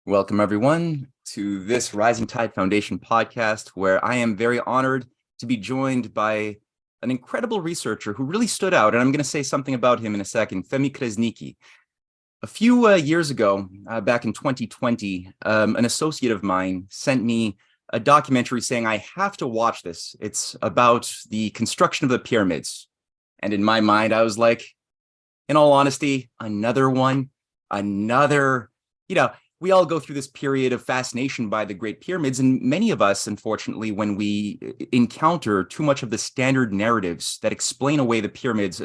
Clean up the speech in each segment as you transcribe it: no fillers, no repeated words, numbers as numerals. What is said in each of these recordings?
Welcome, everyone, to this Rising Tide Foundation podcast, where I am very honored to be joined by an incredible researcher who really stood out, and I'm going to say something about him in a second, Fehmi Krasniqi. A few years ago, back in 2020, an associate of mine sent me a documentary saying, I have to watch this. It's about the construction of the pyramids. And in my mind, I was like, in all honesty, another one, we all go through this period of fascination by the Great Pyramids, and many of us, unfortunately, when we encounter too much of the standard narratives that explain away the pyramids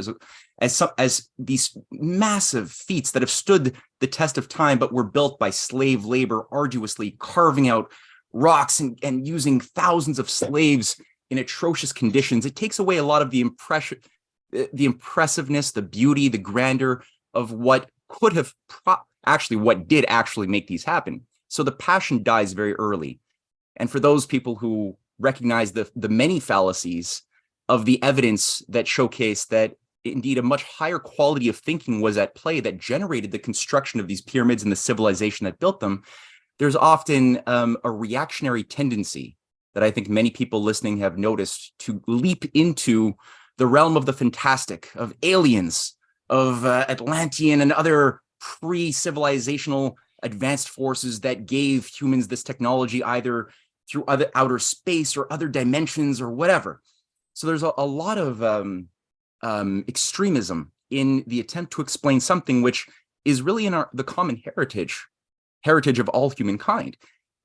as these massive feats that have stood the test of time, but were built by slave labor, arduously carving out rocks and using thousands of slaves in atrocious conditions, it takes away a lot of the impressiveness, the beauty, the grandeur of what could have what did actually make these happen. So the passion dies very early. And for those people who recognize the many fallacies of the evidence that showcase that indeed a much higher quality of thinking was at play that generated the construction of these pyramids and the civilization that built them, there's often a reactionary tendency that I think many people listening have noticed to leap into the realm of the fantastic, of aliens, of Atlantean and other pre-civilizational advanced forces that gave humans this technology either through other outer space or other dimensions or whatever. So there's a lot of extremism in the attempt to explain something which is really in the common heritage of all humankind.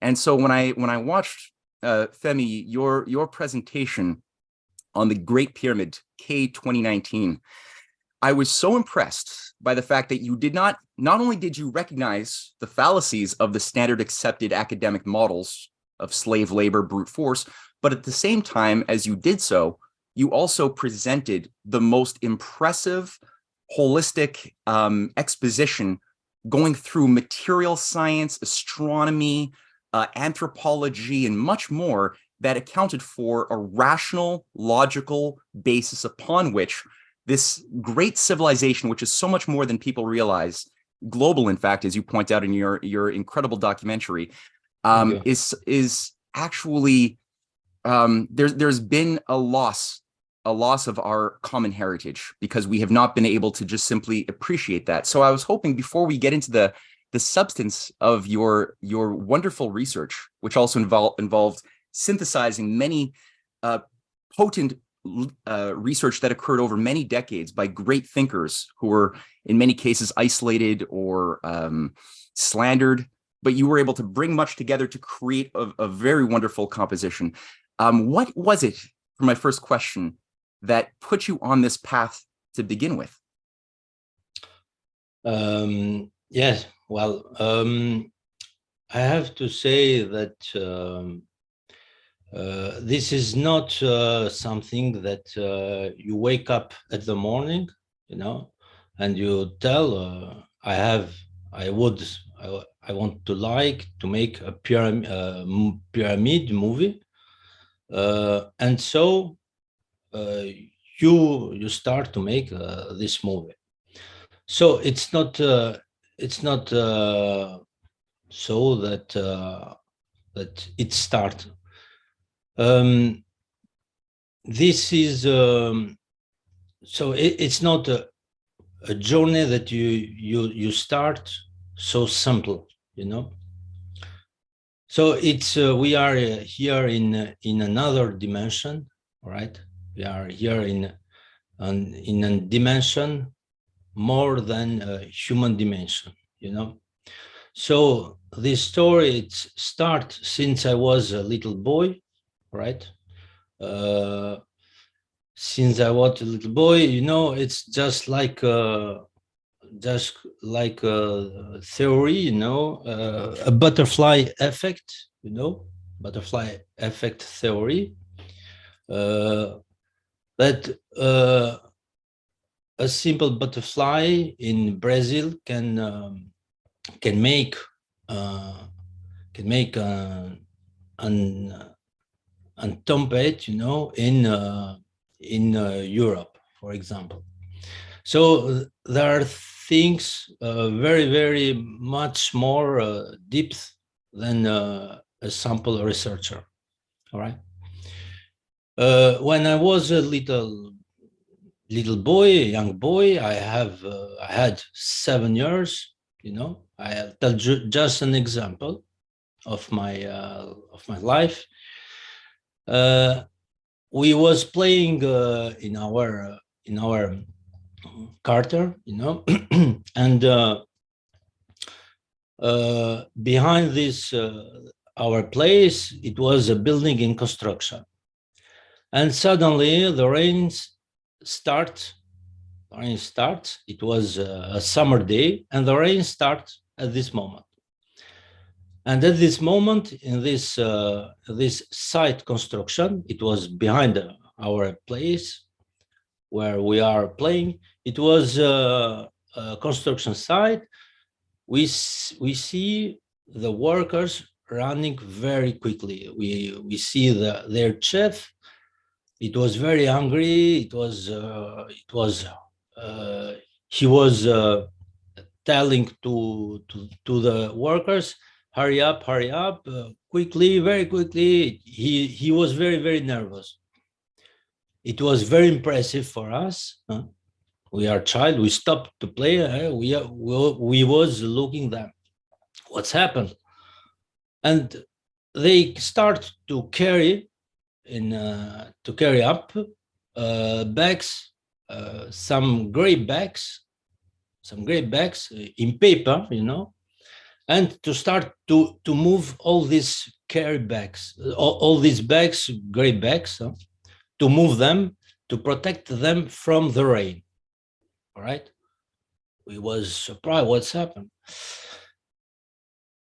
And so when I watched Fehmi, your presentation on the Great Pyramid K 2019, I was so impressed by the fact that you did not only did you recognize the fallacies of the standard accepted academic models of slave labor, brute force, but at the same time, as you did so, you also presented the most impressive, holistic exposition going through material science, astronomy, anthropology, and much more that accounted for a rational, logical basis upon which this great civilization, which is so much more than people realize, global, in fact, as you point out in your incredible documentary, is actually there's been a loss of our common heritage because we have not been able to just simply appreciate that. So I was hoping before we get into the substance of your wonderful research, which also involved synthesizing many potent research that occurred over many decades by great thinkers who were in many cases isolated or slandered, but you were able to bring much together to create a very wonderful composition. What was it, for my first question, that put you on this path to begin with? Yes, well, I have to say that this is not something that you wake up at the morning, and you tell, I want to make a pyramid movie, and so you start to make this movie. So it's not so that it starts. This is so it's not a journey that you start so simple, So it's we are here in another dimension, right? We are here in a dimension more than a human dimension, So this story starts since I was a little boy, right? Since I was a little boy, it's just like a theory, a butterfly effect, butterfly effect theory, that a simple butterfly in Brazil can make an trumpet, in Europe, for example. So there are things very, very much more depth than a sample researcher. All right. When I was a little boy, a young boy, I had 7 years. You know, I'll tell you just an example of my life. We was playing in our Carter, you know, and behind this our place, it was a building in construction, and suddenly the rain starts. It was a summer day, and the rain starts at this moment. And at this moment, in this site construction, it was behind our place where we are playing. It was a construction site. We see the workers running very quickly. We see their chef. It was very hungry. He was telling to the workers, hurry up, quickly, very quickly. He was very, very nervous. It was very impressive for us. We are child. We stopped to play. We was looking them. What's happened? And they start to carry up bags, some gray bags in paper, you know, and to start to move all these carry bags, all these bags, gray bags, to move them, to protect them from the rain. All right. We was surprised what's happened.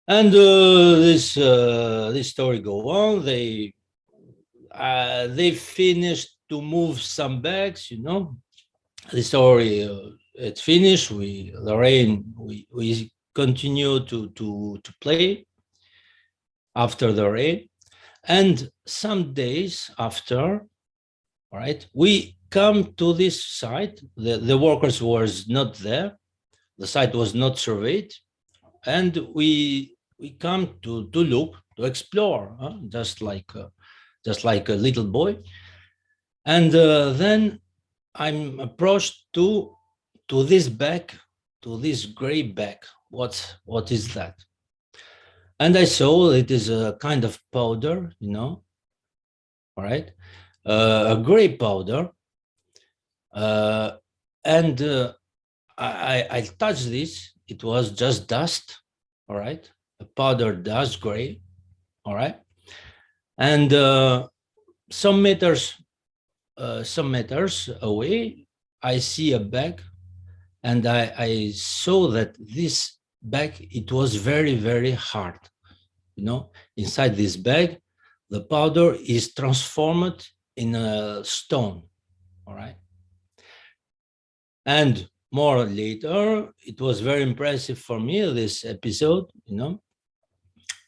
And this story go on. They finished to move some bags, you know. The story it's finished. We continue to play after the rain, and some days after, all right, we come to this site. The workers was not there. The site was not surveyed, and we come to look, to explore, just like a little boy. And then I'm approached to this bag, to this gray bag. What is that? And I saw it is a kind of powder, you know, all right, a gray powder. And I touched this. It was just dust, all right, a powder dust, gray, all right. And some meters away, I see a bag, and I saw that this bag, it was very, very hard. You know, inside this bag, the powder is transformed in a stone, all right? And more later, it was very impressive for me, this episode, you know,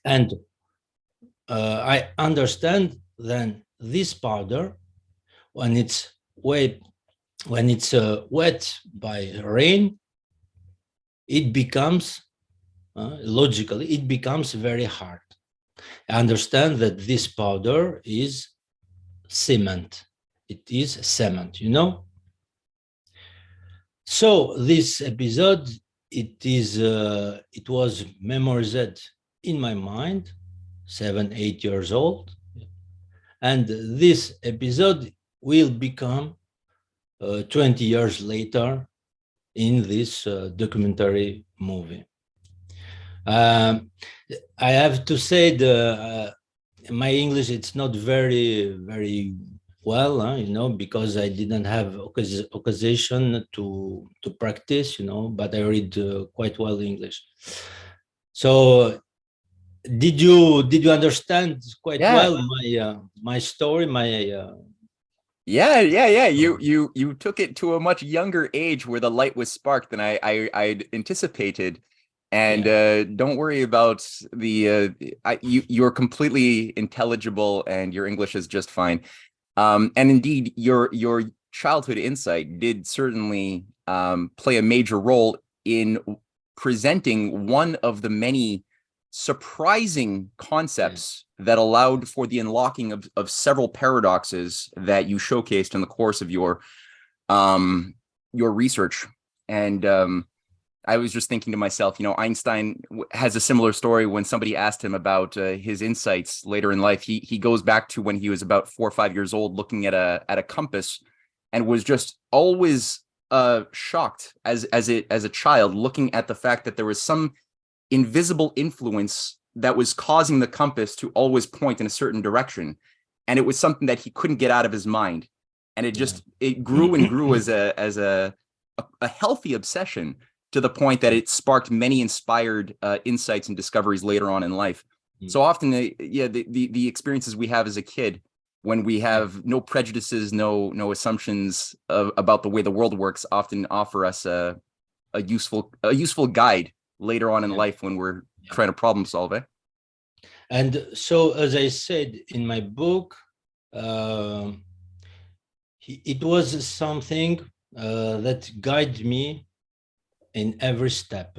and I understand then this powder, when it's wet by rain, it becomes, logically, it becomes very hard. I understand that this powder is cement. It is cement, you know? So this episode, it was memorized in my mind, 7, 8 years old. And this episode will become 20 years later in this documentary movie. I have to say my English, it's not very, very well, you know, because I didn't have occasion to practice, you know, but I read quite well English. So did you understand quite well my story, Yeah. You took it to a much younger age where the light was sparked than I'd anticipated. And don't worry about you're completely intelligible, and your English is just fine. And indeed, your childhood insight did certainly play a major role in presenting one of the many surprising concepts that allowed for the unlocking of several paradoxes that you showcased in the course of your research. And I was just thinking to myself, Einstein has a similar story. When somebody asked him about his insights later in life, he goes back to when he was about 4 or 5 years old, looking at a compass, and was just always shocked as a child, looking at the fact that there was some invisible influence that was causing the compass to always point in a certain direction, and it was something that he couldn't get out of his mind, and it grew and grew as a healthy obsession, to the point that it sparked many inspired insights and discoveries later on in life. So often, the experiences we have as a kid, when we have no prejudices, no assumptions about the way the world works, often offer us a useful guide later on in life when we're trying to problem solve it. And so, as I said in my book, it was something that guided me in every step,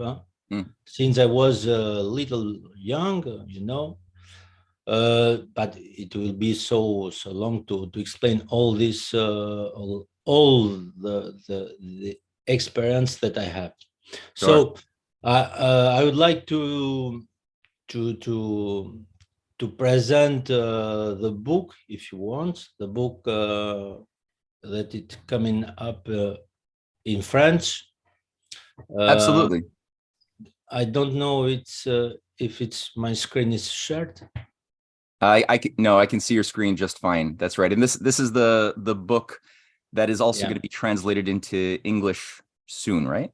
since I was a little young, but it will be so long to explain all this, all the experience that I have. Sure. So I would like to present the book, if you want, the book that it's coming up in French. Absolutely. I don't know if it's my screen is shared. I can see your screen just fine. That's right. And this is the book that is also going to be translated into English soon, right?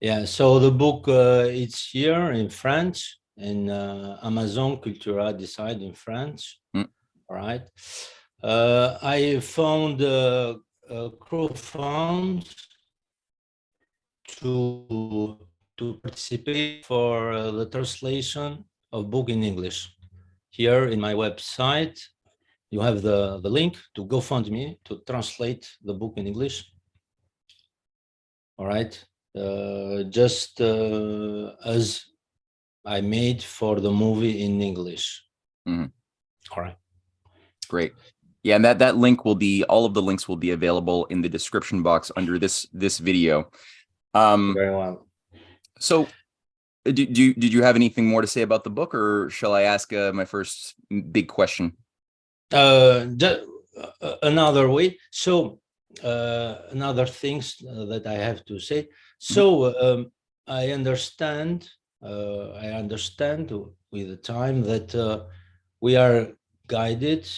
Yeah. So the book it's here in French, in Amazon Cultura Decide in French. All right. I found a crowdfund to participate for the translation of book in English. Here in my website, you have the link to GoFundMe to translate the book in English. All right, just as I made for the movie in English. All right. Great. Yeah, and that link will be, all of the links will be available in the description box under this video. Very well. So did you have anything more to say about the book, or shall I ask my first big question? Another way. So another things that I have to say. So I understand with the time that we are guided.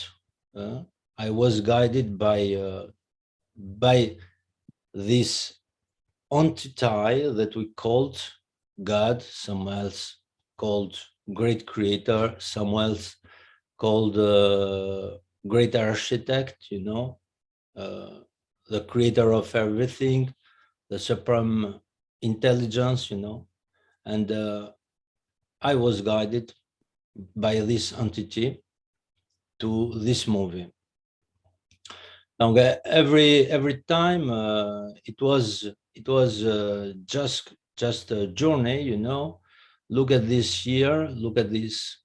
I was guided by this entity that we called God, someone else called great creator, someone else called great architect, the creator of everything, the supreme intelligence, and I was guided by this entity to this movie. Now, every time it was just a journey, Look at this year, look at this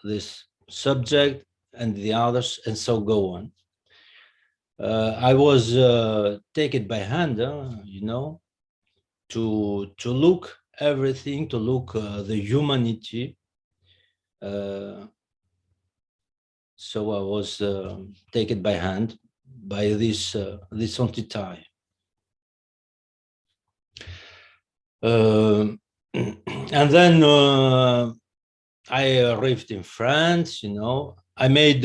this subject and the others, and so go on. I was taken by hand, to look everything, to look the humanity. So I was taken by hand by this entity. And then I arrived in France. I made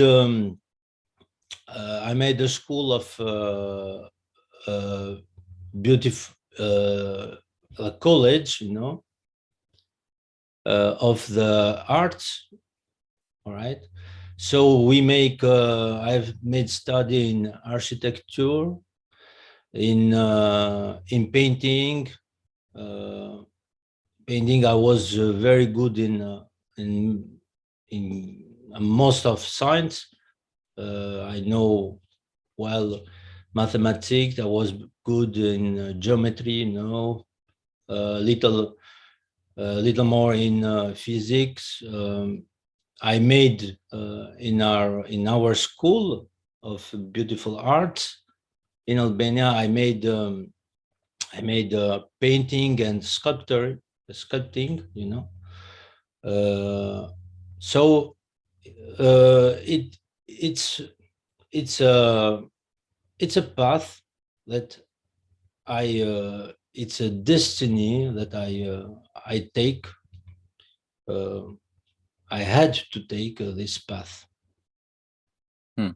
a school of beautiful college, of the arts. All right. So we make. I've made study in architecture, in painting. Painting, I was very good in most of science. I know well mathematics. I was good in geometry, little more in physics. I made in our school of beautiful arts in Albania. I made painting and sculpting. So it's a path that it's a destiny that I take. I had to take this path. Hmm.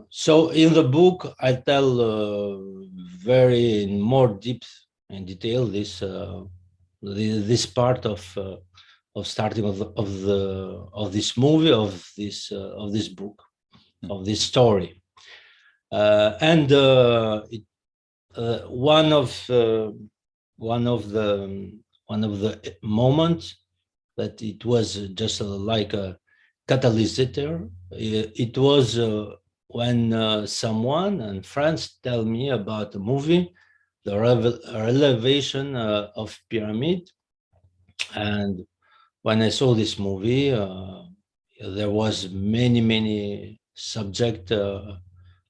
So in the book, I tell very in more depth and detail this part of starting of this movie, of this book, of this story, and one of the moments that it was just like a catalyst. It was when someone and friends tell me about a movie, the elevation of pyramid. And when I saw this movie, there was many subject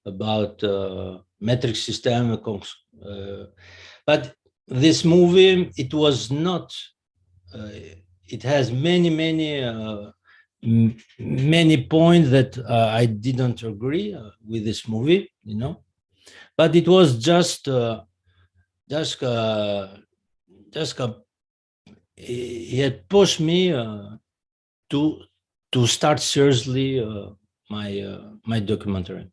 about metric system, but this movie, it was not. It has many points that I didn't agree with this movie, but it was just he had pushed me to start seriously my documentary.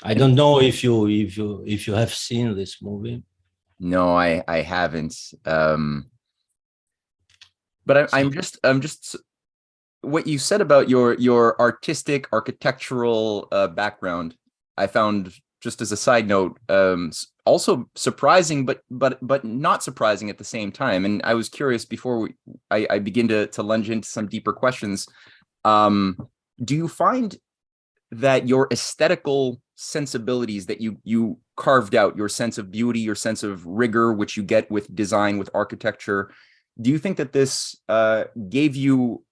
I don't know if you have seen this movie. No, I haven't. But I'm just what you said about your artistic architectural background, I found, just as a side note, also surprising, but not surprising at the same time. And I was curious before I begin to lunge into some deeper questions. Do you find that your aesthetical sensibilities that you carved out, your sense of beauty, your sense of rigor, which you get with design, with architecture, do you think that this gave you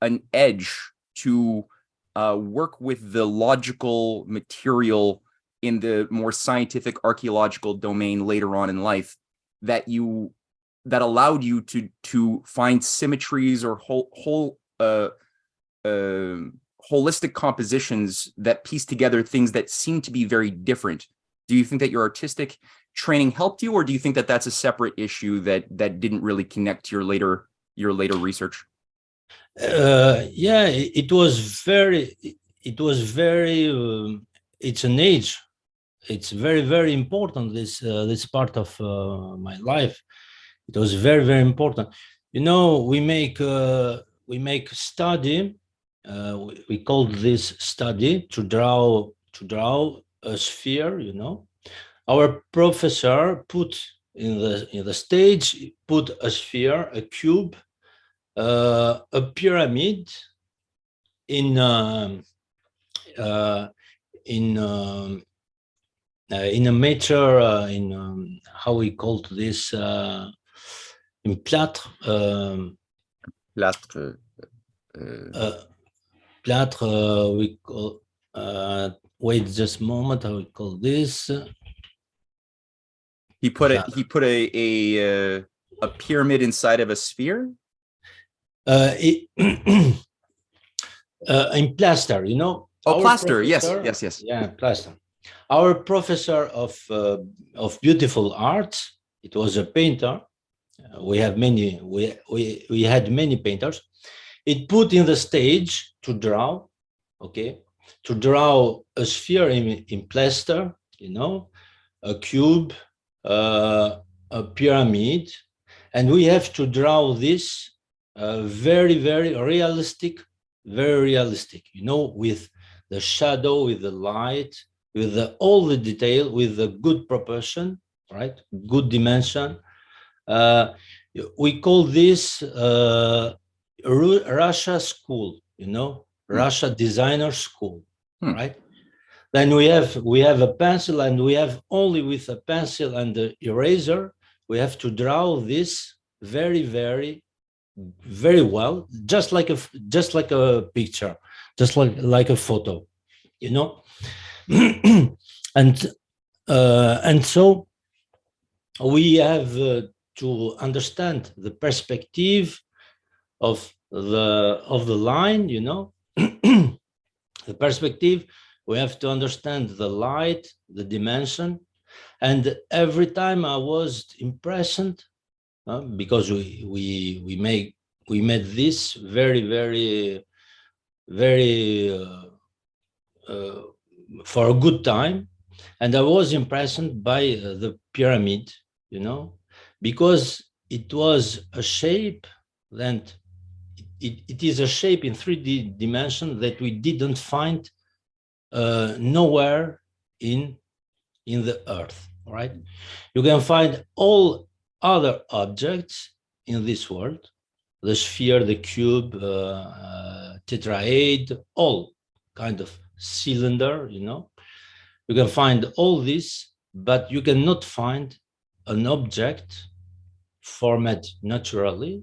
an edge to work with the logical material in the more scientific archaeological domain later on in life, that allowed you to find symmetries or holistic compositions that piece together things that seem to be very different? Do you think that your artistic training helped you, or do you think that that's a separate issue that didn't really connect to your later research? Yeah, it was very. It's an age. It's very important. This part of my life. It was very important. We make study. We call this study to draw a sphere. Our professor put in the stage, put a sphere, a cube, a pyramid in a meter, how we call this, in plâtre. Plâtre. Plâtre, we call. Wait just a moment. How we call this? He put a pyramid inside of a sphere. In plaster, Oh, plaster. Yes. Yeah, plaster. Our professor of beautiful art, it was a painter. We had many painters. It put in the stage to draw, to draw a sphere in plaster, a cube, a pyramid, and we have to draw this very realistic, with the shadow, with the light, with all the detail, with the good proportion, right? Good dimension. We call this Russia school, Russia Designer School, Hmm. right? Then we have a pencil, and we have only with a pencil and the eraser, we have to draw this very, very, very well, just like a picture, just like a photo, you know. And so we have to understand the perspective of the line, you know. The perspective, we have to understand the light, the dimension. And every time I was impressed, because we made this very, very, very for a good time. And I was impressed by the pyramid, you know, because it was a shape that it is a shape in 3D dimension that we didn't find nowhere in the earth, right? You can find all other objects in this world, the sphere, the cube, tetrahedron, all kind of cylinder, you know. You can find all this, but you cannot find an object formed naturally,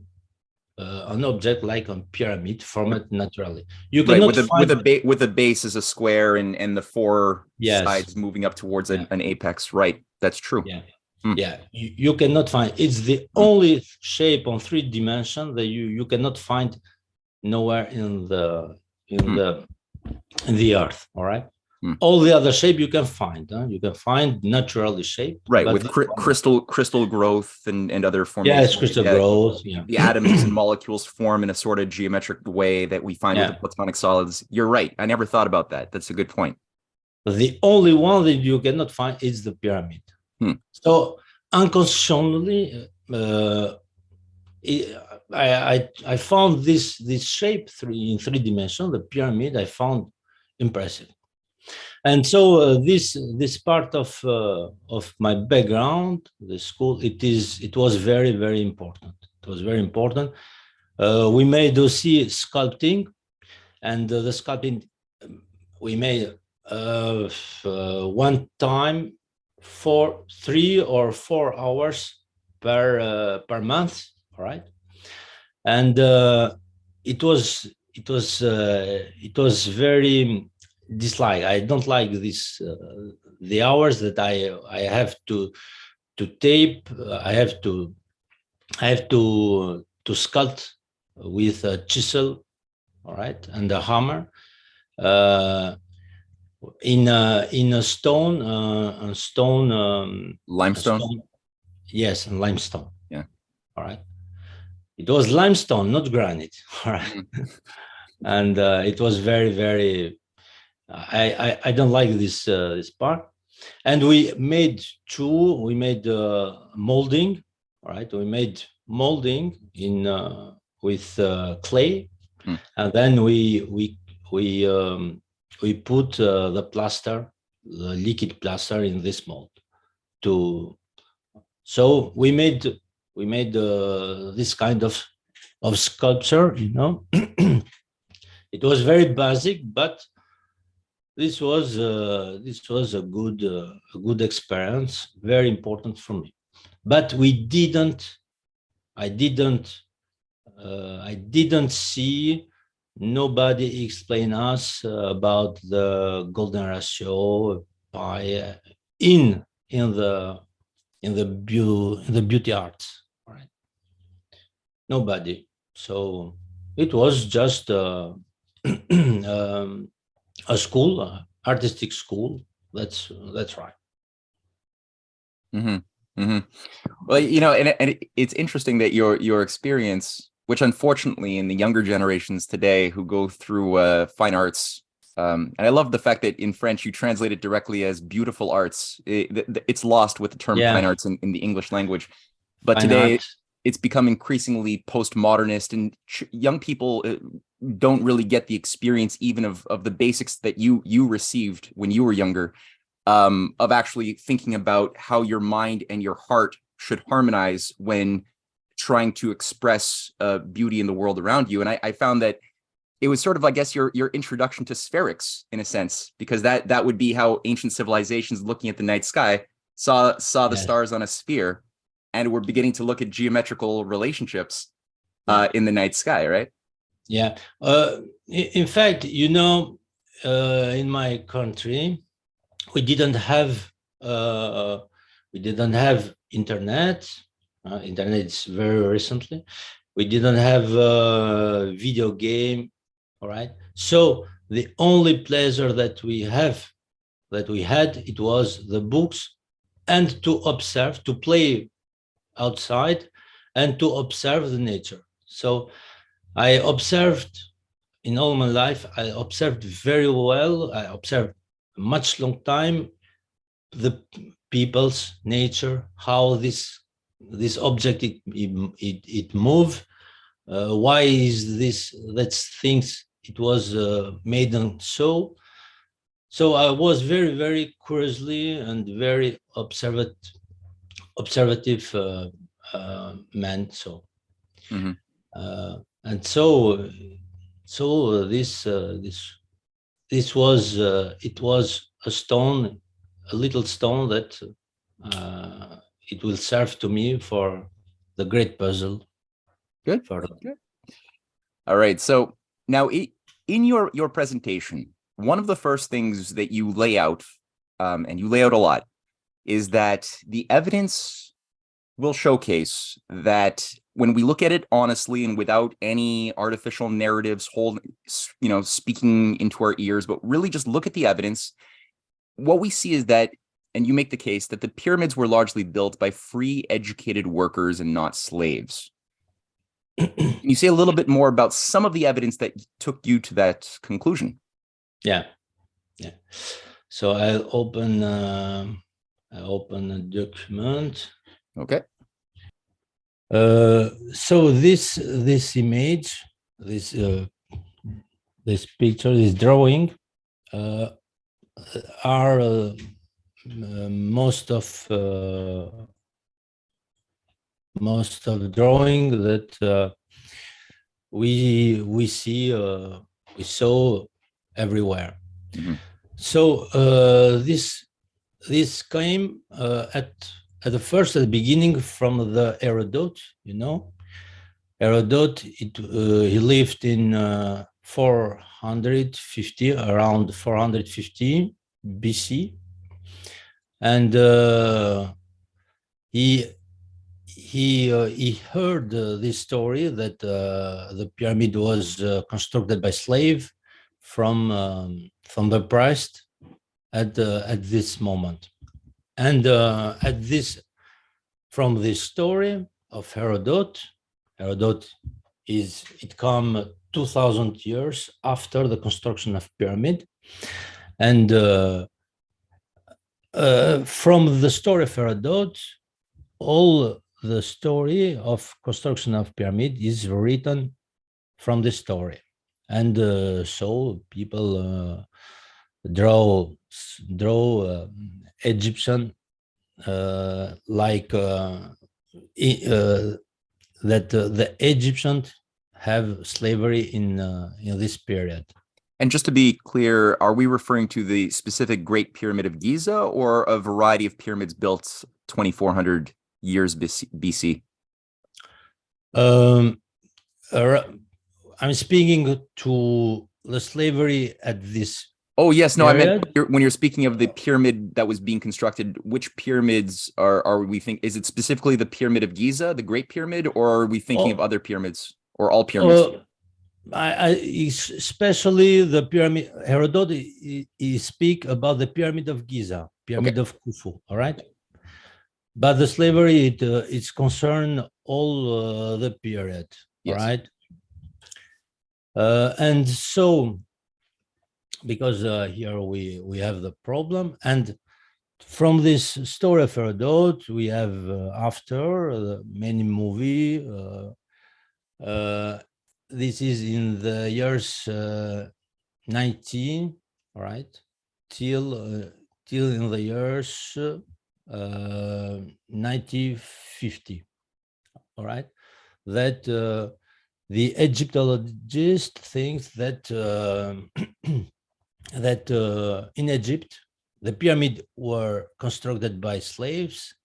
an object like a pyramid formed naturally. You Right, cannot find with a base as a square and the four yes, sides moving up towards yeah, an apex. Right, that's true. yeah, Hmm. yeah. You cannot find. It's the only shape on 3 dimensions that you cannot find nowhere in the earth. All right. Hmm. All the other shape you can find. You can find naturally shaped, Right, but with crystal growth and other formations. yes, crystal Yeah, growth. Yeah, the atoms and molecules form in a sort of geometric way that we find with the platonic solids. You're right. I never thought about that. That's a good point. The only one that you cannot find is the pyramid. Hmm. So unconsciously, I found this shape in 3 dimensions, the pyramid. I found impressive, and so this part of my background, the school, it was very, very important. It was very important. We made aussi sculpting, and the sculpting we made one time for 3 or 4 hours per month, all right? And it was very dislike. I don't like this the hours that I have to tape. I have to sculpt with a chisel, all right, and a hammer. In a stone, Limestone. Yes, and limestone. Yeah. All right. It was limestone, not granite. All right. And it was very, very. I don't like this this part. And we made We made molding. All right. We made molding in with clay, and then we put the plaster, the liquid plaster, in this mold. So we made this kind of sculpture, you know. It was very basic, but this was a good experience, very important for me. But I didn't see nobody explain us about the golden ratio pi in the beauty arts, right? Nobody. So it was just a school, artistic school. That's right. Mm-hmm. Mm-hmm. Well, you know, and it's interesting that your experience, which unfortunately in the younger generations today who go through fine arts, and I love the fact that in French you translate it directly as beautiful arts. It's lost with the term fine arts in the English language, but fine today art. It's become increasingly postmodernist, and young people don't really get the experience even of the basics that you received when you were younger, of actually thinking about how your mind and your heart should harmonize when trying to express beauty in the world around you. And I found that it was sort of, I guess, your introduction to spherics in a sense, because that would be how ancient civilizations looking at the night sky saw the Yes. stars on a sphere, and were beginning to look at geometrical relationships in the night sky, right? Yeah. In fact, you know, in my country, we didn't have internet. Internet is very recently. We didn't have video game. All right. So the only pleasure that we had, it was the books and to observe, to play outside and to observe the nature. So I observed in all my life, I observed very well. I observed much long time the people's nature, how this object it move. Why is this? That's things it was made and so. So I was very curiously and very observative man. So Mhm. and so this was it was a stone, a little stone that it will serve to me for the great puzzle. Good. For Good. All right. So now in your presentation, one of the first things that you lay out, and you lay out a lot, is that the evidence will showcase that when we look at it honestly and without any artificial narratives speaking into our ears, but really just look at the evidence, what we see is that, and you make the case that the pyramids were largely built by free educated workers and not slaves. Can you say a little bit more about some of the evidence that took you to that conclusion? yeah. So I'll open a document. Okay. So this image, this picture, this drawing, are most of drawing that we saw everywhere. Mm-hmm. So this came at the beginning from the Ehret, you know. Ehret, he lived in 450, around 450 BC, and he heard this story that the pyramid was constructed by slave from the priest at this moment, and from this story of Herodot it come 2,000 years after the construction of pyramid, and from the story of Herodot, all the story of construction of pyramid is written from this story, and so people draw Egyptian like that the Egyptians have slavery in this period. And just to be clear, are we referring to the specific Great Pyramid of Giza or a variety of pyramids built 2,400 years BC? I'm speaking to the slavery at this. Oh, yes. No, period. I meant when you're speaking of the pyramid that was being constructed, which pyramids are we think? Is it specifically the Pyramid of Giza, the Great Pyramid, or are we thinking of other pyramids or all pyramids? Especially the pyramid. Herodot he speak about the Pyramid of Giza, Pyramid of Khufu, all right? But the slavery, it's concern all the period, yes. All right? And so, because here we have the problem, and from this story of Herodot, we have after many movie. This is in the years 19, all right, till in the years 1950, all right, that the Egyptologist thinks that in Egypt, the pyramid were constructed by slaves,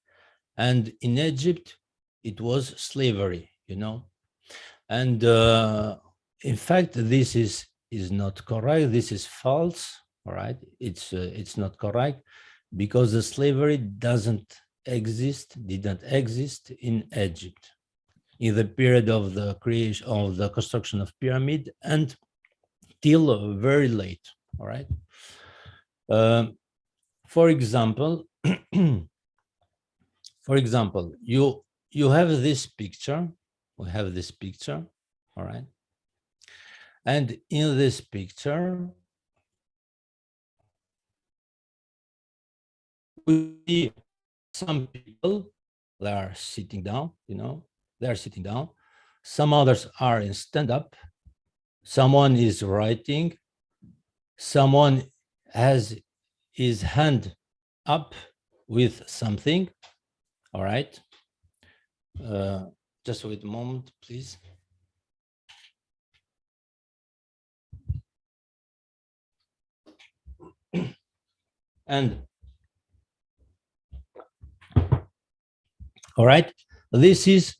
and in Egypt, it was slavery, you know. And in fact, this is not correct. This is false. All right, it's not correct, because the slavery didn't exist in Egypt in the period of the creation of the construction of pyramid and till very late. All right. For example, you have this picture. We have this picture. All right. And in this picture, we see some people that are sitting down, you know, they're sitting down. Some others are in stand up. Someone is writing. Someone has his hand up with something. All right. Just wait a moment, please. And all right, this is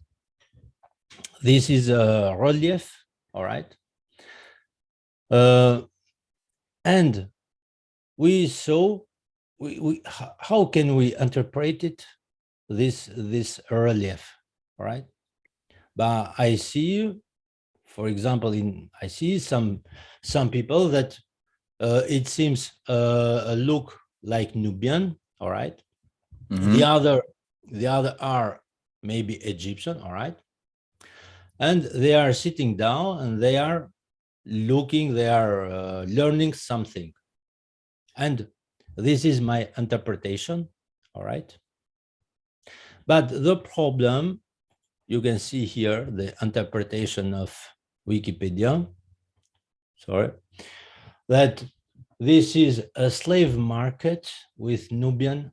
a relief. All right. And we saw how can we interpret it, this relief? All right. But I see, for example, I see some people that it seems look like Nubian. All right. Mm-hmm. The other are maybe Egyptian. All right. And they are sitting down and they are looking, they are learning something. And this is my interpretation. All right. But the problem, you can see here the interpretation of Wikipedia. Sorry. That this is a slave market with Nubian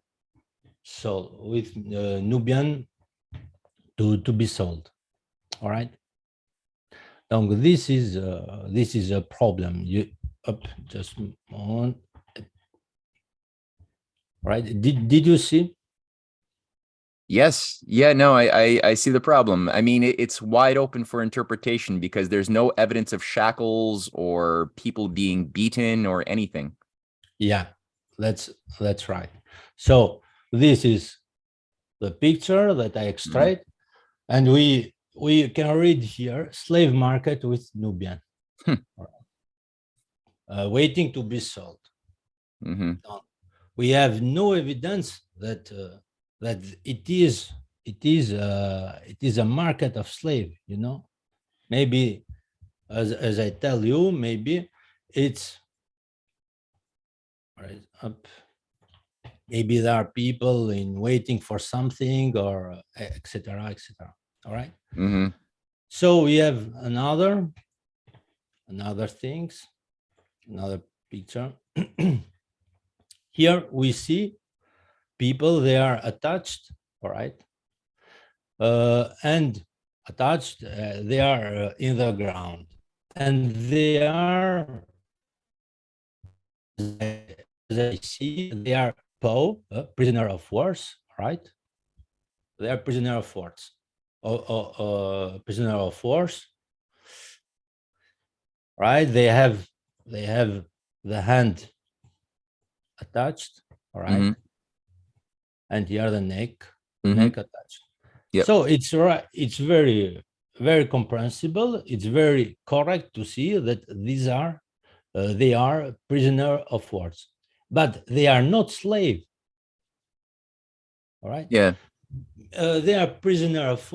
sold, with Nubian to be sold. All right. So this is a problem. You up just on. Right? Did you see? Yes. Yeah, no, I see the problem. I mean, it's wide open for interpretation because there's no evidence of shackles or people being beaten or anything. Yeah, that's right. So this is the picture that I extract, and we can read here slave market with Nubian, waiting to be sold. Mm-hmm. We have no evidence that that it is a market of slave. You know, maybe as I tell you, maybe it's right up. Maybe there are people in waiting for something or etc. etc. All right. Mm-hmm. So we have another things, another picture. Here we see people, they are attached. All right. And attached, they are in the ground, and they are, as I see, they are prisoner of wars, right? They are prisoner of wars, prisoner of wars, right? They have the hand attached, all right, Mm-hmm. and here the neck, Mm-hmm. neck attached. Yep. So it's right. It's very comprehensible. It's very correct to see that these are they are prisoner of wars, but they are not slave. All right. Yeah. They are prisoner of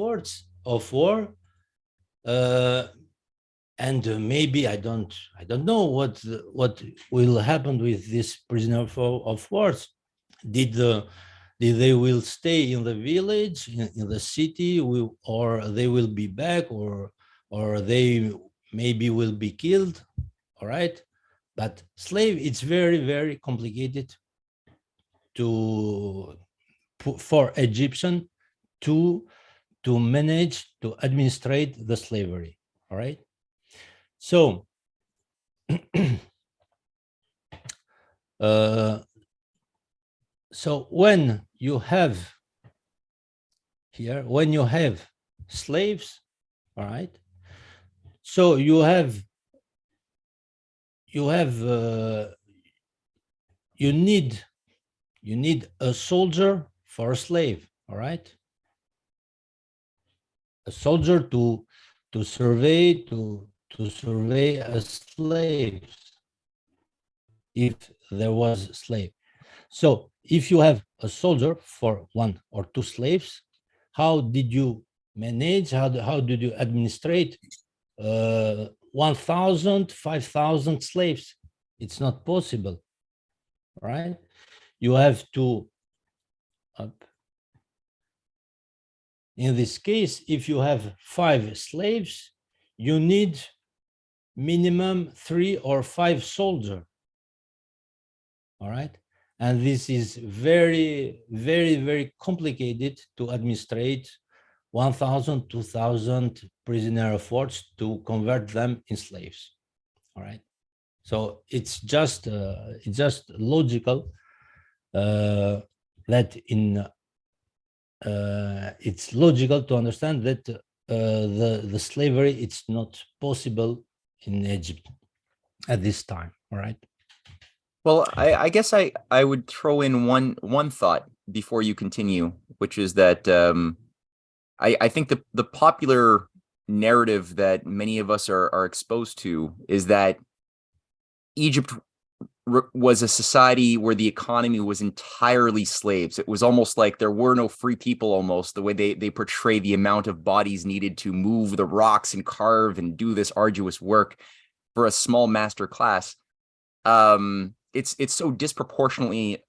war, and maybe I don't know what will happen with this prisoner of wars. Did they will stay in the village, in the city, or they will be back, or they maybe will be killed. All right. But slave, it's very complicated for Egyptian to manage to administrate the slavery. all right? So, so when you have here, when you have slaves, all right, so you need a soldier for a slave, all right? A soldier to survey a slave if there was a slave. So if you have a soldier for 1 or 2 slaves, how did you manage? How did you administrate 1,000, 5,000 slaves? It's not possible, right? You have to, in this case, if you have 5 slaves, you need minimum 3 or 5 soldiers, all right? And this is very, very, very complicated to administrate 1,000, 2,000 prisoner of war to convert them in slaves, all right? So it's just logical that it's logical to understand that the slavery, it's not possible in Egypt at this time, all right? Well, I guess I would throw in one thought before you continue, which is that I think the popular narrative that many of us are exposed to is that Egypt was a society where the economy was entirely slaves. It was almost like there were no free people, almost the way they portray the amount of bodies needed to move the rocks and carve and do this arduous work for a small master class. It's so disproportionately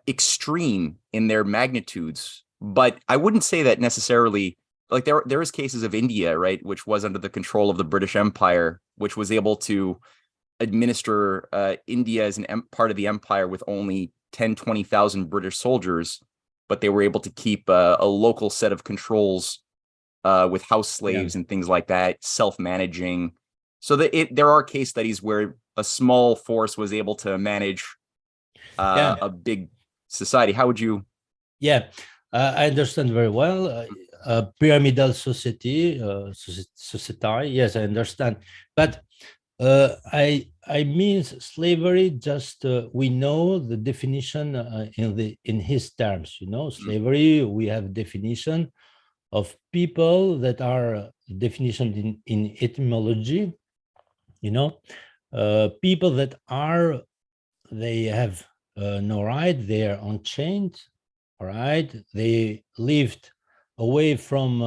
extreme in their magnitudes, but I wouldn't say that necessarily. Like there is cases of India, right, which was under the control of the British Empire, which was able to administer India as an part of the empire with only 10, 20,000 British soldiers, but they were able to keep a local set of controls with house slaves and things like that, self-managing. So that there are case studies where a small force was able to manage a big society. How would you? Yeah, I understand very well. Pyramidal society, society. Yes, I understand. But I mean slavery. Just we know the definition in his terms. You know, slavery. We have definition of people that are definition in etymology. You know, people that they have no right. They are unchained. All right, they lived away from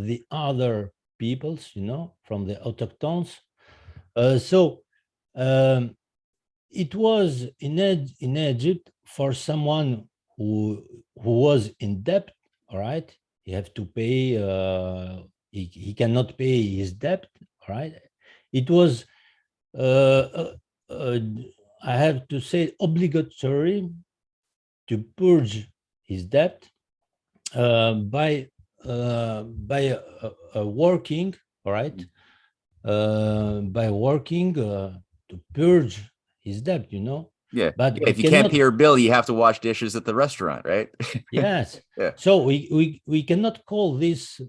the other peoples, you know, from the autochthones. So it was in Egypt for someone who was in debt. All right, he have to pay. He cannot pay his debt. All right, it was. I have to say obligatory to purge his debt by working, all right, by working to purge his debt, you know. Yeah, But if you can't pay your bill, you have to wash dishes at the restaurant, right? yes. Yeah. So we cannot call this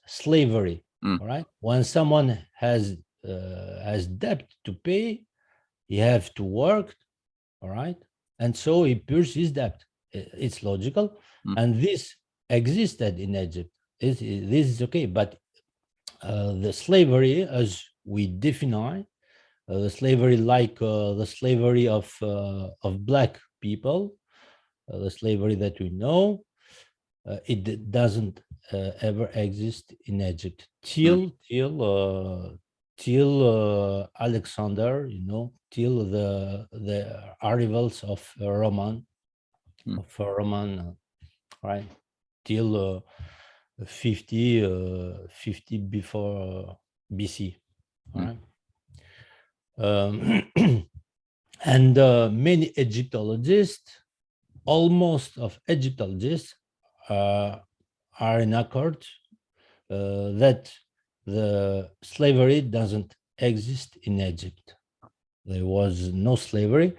slavery, all right. When someone has debt to pay, he have to work, all right, and so he purges his debt. It's logical, and this existed in Egypt. This is okay, but the slavery, as we define, the slavery like the slavery of black people, the slavery that we know, it doesn't ever exist in Egypt till Alexander, you know, till the arrivals of Roman, right, till 50 before BC, right? And many Egyptologists, almost of Egyptologists, are in accord that the slavery doesn't exist in Egypt. There was no slavery.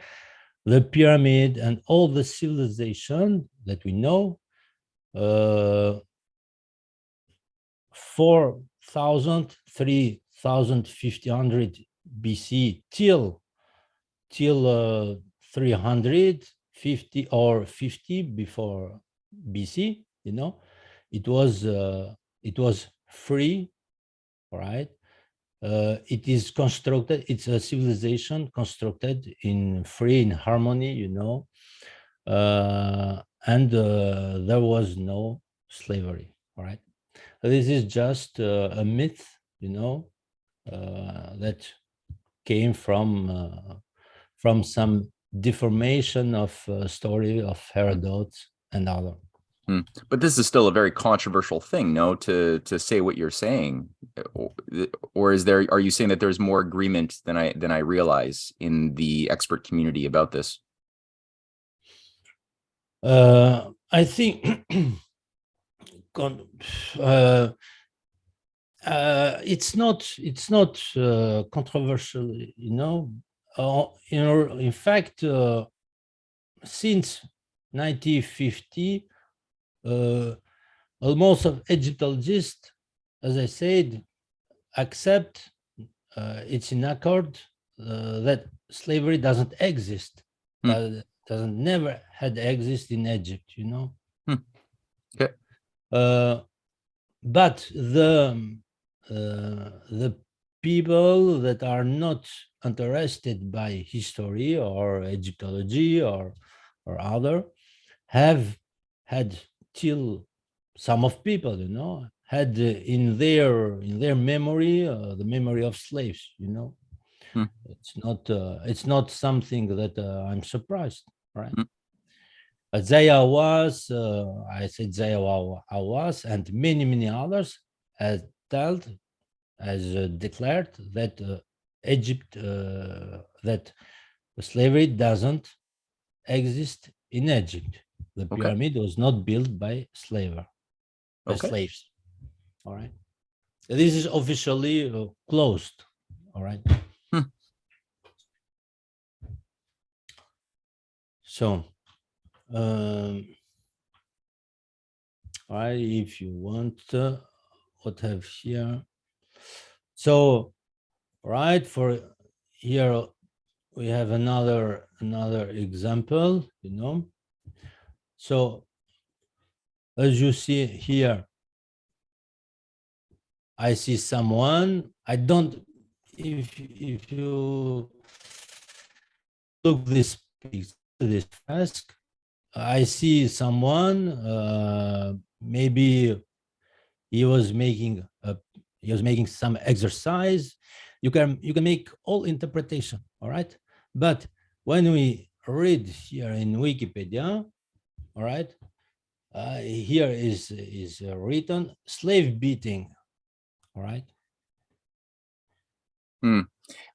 The pyramid and all the civilization that we know, 4,000, 3,500 BC till 350 or 50 before BC, you know, it was free, right? It is constructed, it's a civilization constructed in free, in harmony, you know, and there was no slavery, right? This is just a myth, you know, that came from some deformation of story of Herodot and other. But this is still a very controversial thing, no, to say what you're saying, or are you saying that there's more agreement than I realize in the expert community about this? I think it's not controversial, you know. In fact, since 1950. Almost of Egyptologists, as I said, accept it's in accord that slavery doesn't exist, doesn't never had exist in Egypt, you know. Okay. But the people that are not interested by history or Egyptology or other have had till some of people, you know, had in their memory the memory of slaves, you know. It's not something that I'm surprised, right? Zaya was, I said Zaya was, and many others has declared that Egypt, that slavery doesn't exist in Egypt. The pyramid was not built by slaves. All right. This is officially closed. All right. So, all right, if you want, what have here? So, right, for here we have another example, you know. So, as you see here, I see someone. I don't. If you look this task, I see someone. Maybe he was making some exercise. You can make all interpretation. All right, but when we read here in Wikipedia, all right, here is written slave beating. All right.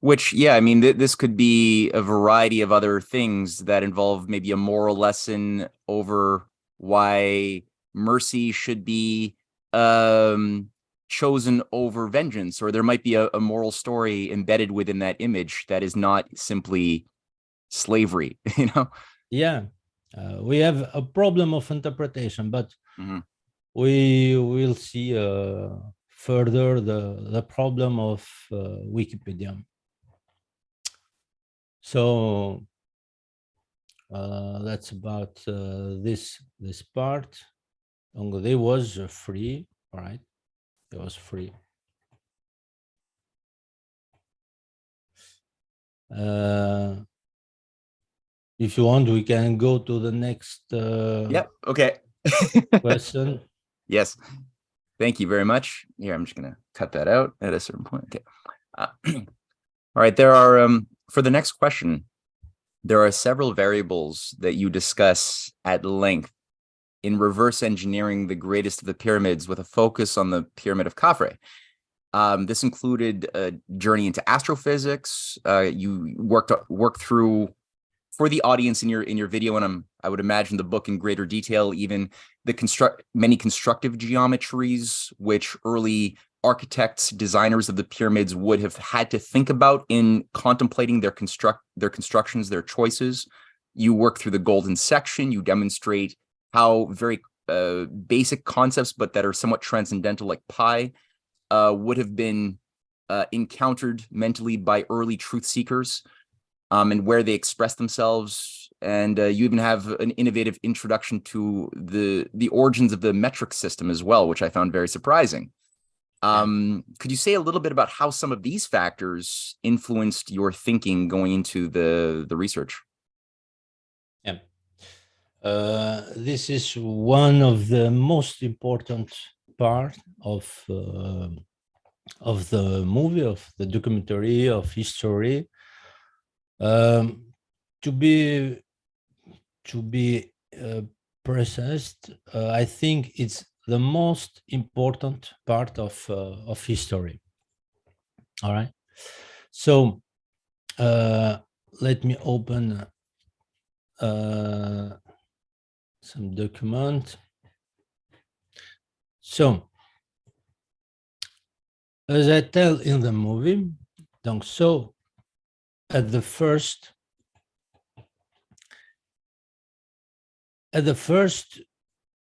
Which, yeah, I mean, this could be a variety of other things that involve maybe a moral lesson over why mercy should be chosen over vengeance, or there might be a moral story embedded within that image that is not simply slavery, you know? Yeah, we have a problem of interpretation, but we will see further the problem of Wikipedia. So that's about this part. They was free, right? It was free. If you want, we can go to the next. Yep. Okay. Question. Yes. Thank you very much. Here, I'm just going to cut that out at a certain point. Okay. All right. There are, for the next question, there are several variables that you discuss at length in reverse engineering the greatest of the pyramids with a focus on the Pyramid of Khafre. This included a journey into astrophysics. You worked through, for the audience in your video, and I would imagine the book in greater detail, even the many constructive geometries which early architects, designers of the pyramids would have had to think about in contemplating their constructions, their choices. You work through the golden section. You demonstrate how very basic concepts, but that are somewhat transcendental, like pi, would have been encountered mentally by early truth seekers, and where they express themselves. And you even have an innovative introduction to the origins of the metric system as well, which I found very surprising. Could you say a little bit about how some of these factors influenced your thinking going into the research? Yeah. This is one of the most important part of the movie, of the documentary, of history. To be processed, I think it's the most important part of history. All right. So let me open some document. So, as I tell in the movie, donc, so at the first,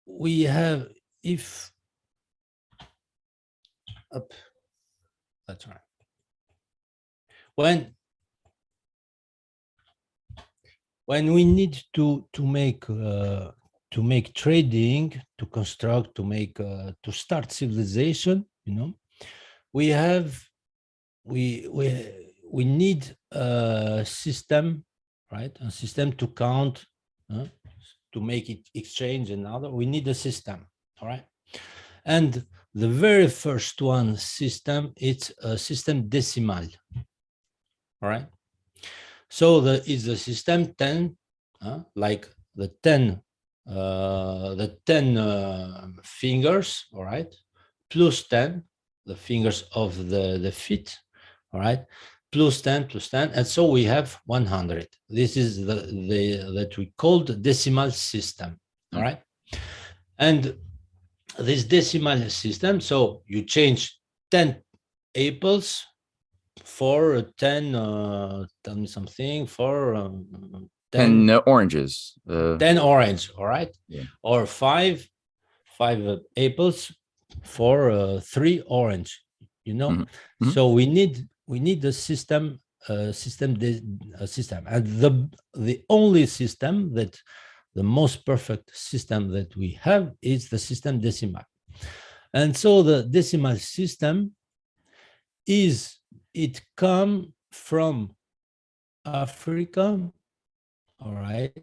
we have, if up, that's right. When we need to make trading, to construct, to start civilization, you know, we need a system, right? A system to count, to make it exchange and other. We need a system, all right? And the very first one system, it's a system decimal, all right? So is the system 10, like the 10 fingers, all right, plus 10, the fingers of the feet, all right, plus 10, and so we have 100. This is that we call the decimal system, all right. And this decimal system, so you change 10 apples for 10, tell me something, for 10 oranges. 10 orange, all right? Yeah. Or five apples for 3 orange, you know? Mm-hmm. So we need a system, and the only system that, the most perfect system that we have is the system decimal. And so the decimal system it comes from Africa, all right?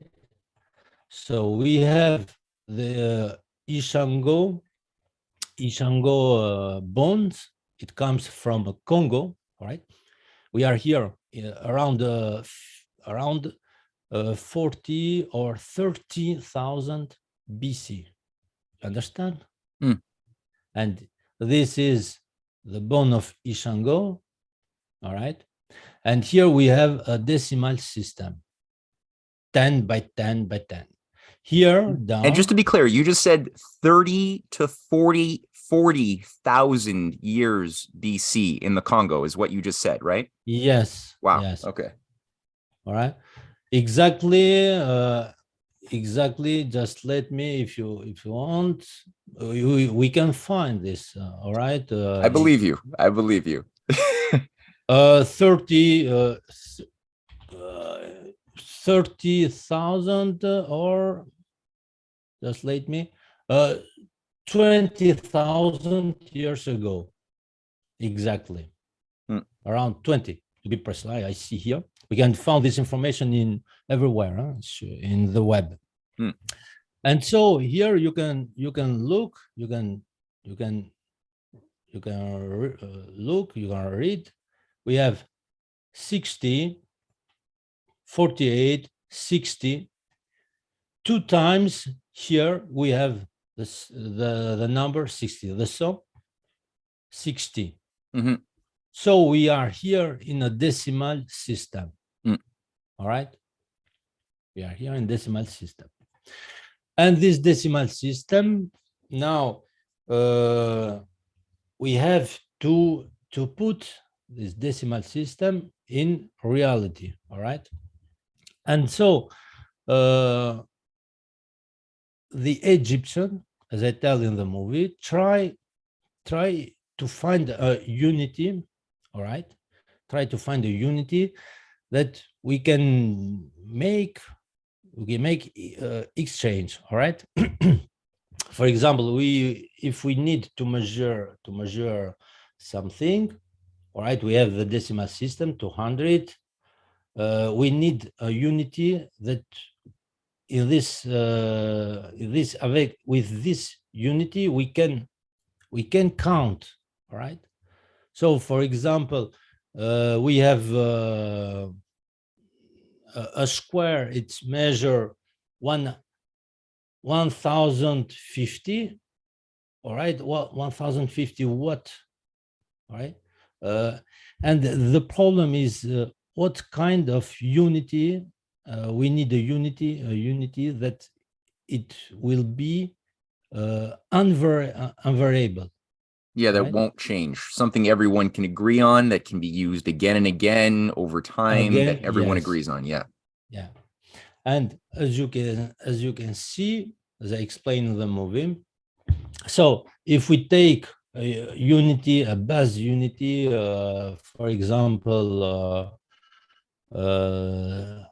So we have the Ishango bones. It comes from Congo, all right? We are here around 40 or 30,000 BC. Understand? Mm. And this is the bone of Ishango, all right? And here we have a decimal system, 10 by 10 by 10. Here down. And just to be clear, you just said 30 to 40,000 years BC in the Congo is what you just said, right? Yes. Wow. Yes. Okay. All right. Exactly. Exactly. Just let me, if you want, we can find this. All right. I believe you. I believe you. 30,000 or just let me 20,000 years ago, exactly. Around 20 to be precise. I see here we can find this information in everywhere, in the web. And so here you can look, you can look, you can read. We have 60, 48, 60. 2 times here we have this, the number 60, the sum 60. Mm-hmm. So we are here in a decimal system. All right. We are here in decimal system. And this decimal system now, we have to put this decimal system in reality, all right? And so the Egyptian, as I tell in the movie, try to find a unity, all right? Try to find a unity that we can make exchange, all right? For example, if we need to measure something, all right, we have the decimal system 200. We need a unity that with this unity we can count, all right? So for example, we have a square, it's measure 1050, all right, 1050 what, all right? And the problem is what kind of unity we need, a unity that it will be unvariable. Yeah, that right? won't change. Something everyone can agree on, that can be used again and again over time, Again, that everyone yes. agrees on. Yeah. Yeah. And as you can see, as I explained in the movie, so if we take a unity, a base unity, for example, the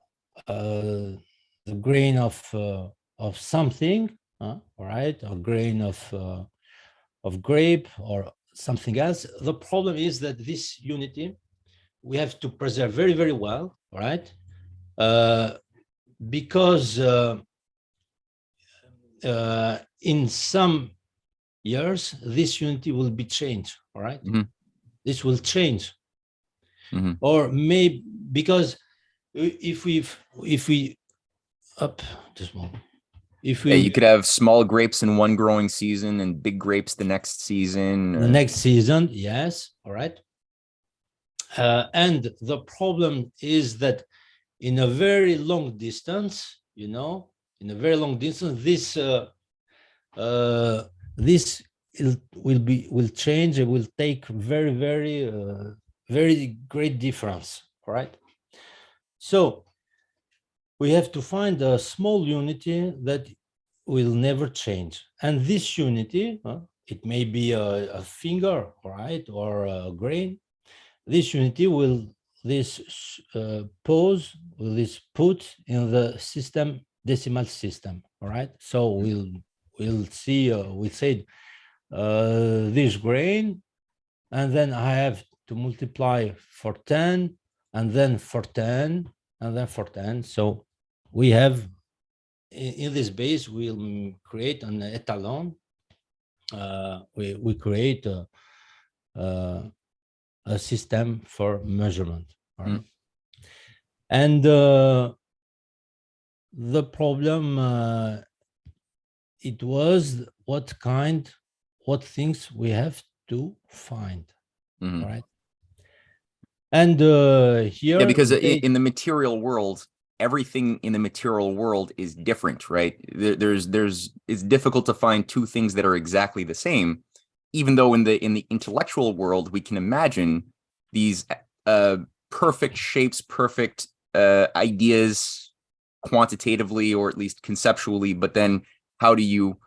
grain of something, all right, a grain of grape or something else. The problem is that this unity we have to preserve very, very well, all right, because in some years this unity will be changed, all right. Mhm. This will change, Mhm. or maybe because if we up just one. If Yeah, you we could have small grapes in one growing season and big grapes the next season. the next season, yes, all right. And the problem is that in a very long distance, in a very long distance, this will change. It will take very, very, very great difference, all right. So we have to find a small unity that will never change, and this unity, it may be a finger, all right, or a grain. This unity will this put in the system, decimal system, all right. So we'll see, we said this grain, and then I have to multiply for 10, and then for 10, and then for 10. So we have in this base we'll create an etalon. We create a system for measurement, all right. And the problem it was what things we have to find, all right. And here Yeah, because they, in the material world, everything in the material world is different, right? It's difficult to find two things that are exactly the same, even though in the intellectual world we can imagine these perfect shapes, perfect ideas quantitatively or at least conceptually. But then how do you